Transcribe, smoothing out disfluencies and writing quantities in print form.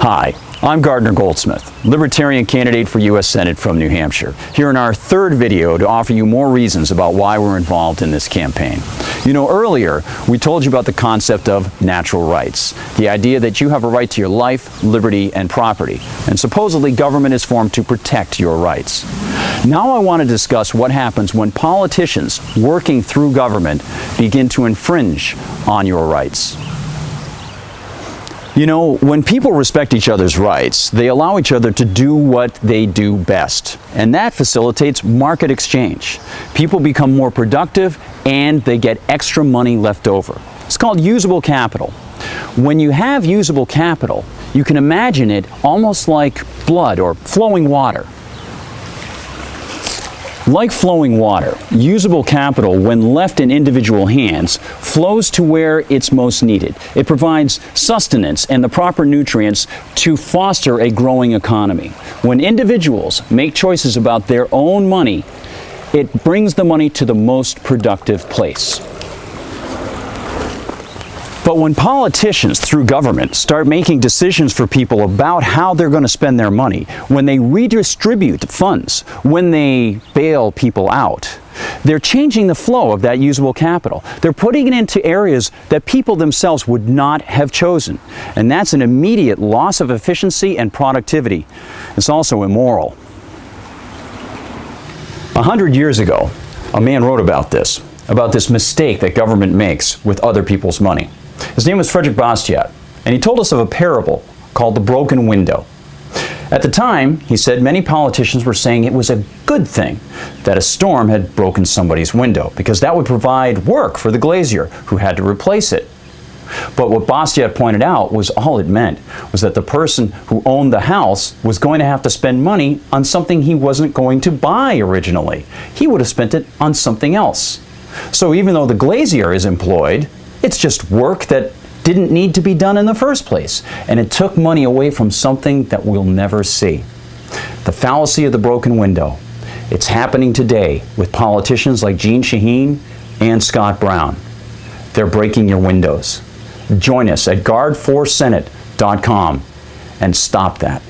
Hi, I'm Gardner Goldsmith, Libertarian candidate for U.S. Senate from New Hampshire, here in our third video to offer you more reasons about why we're involved in this campaign. You know, earlier we told you about the concept of natural rights, the idea that you have a right to your life, liberty, and property, and supposedly government is formed to protect your rights. Now I want to discuss what happens when politicians working through government begin to infringe on your rights. You know, when people respect each other's rights, they allow each other to do what they do best, and that facilitates market exchange. People become more productive and they get extra money left over. It's called usable capital. When you have usable capital, you can imagine it almost like blood or flowing water. Like flowing water, usable capital, when left in individual hands, flows to where it's most needed. It provides sustenance and the proper nutrients to foster a growing economy. When individuals make choices about their own money, it brings the money to the most productive place. But when politicians, through government, start making decisions for people about how they're going to spend their money, when they redistribute funds, when they bail people out, they're changing the flow of that usable capital. They're putting it into areas that people themselves would not have chosen. And that's an immediate loss of efficiency and productivity. It's also immoral. 100 years ago, a man wrote about this mistake that government makes with other people's money. His name was Frederick Bastiat, and he told us of a parable called the broken window. At the time, he said, many politicians were saying it was a good thing that a storm had broken somebody's window, because that would provide work for the glazier who had to replace it. But what Bastiat pointed out was all it meant was that the person who owned the house was going to have to spend money on something he wasn't going to buy originally. He would have spent it on something else. So even though the glazier is employed, it's just work that didn't need to be done in the first place, and it took money away from something that we'll never see. The fallacy of the broken window. It's happening today with politicians like Jeanne Shaheen and Scott Brown. They're breaking your windows. Join us at guard4senate.com and stop that.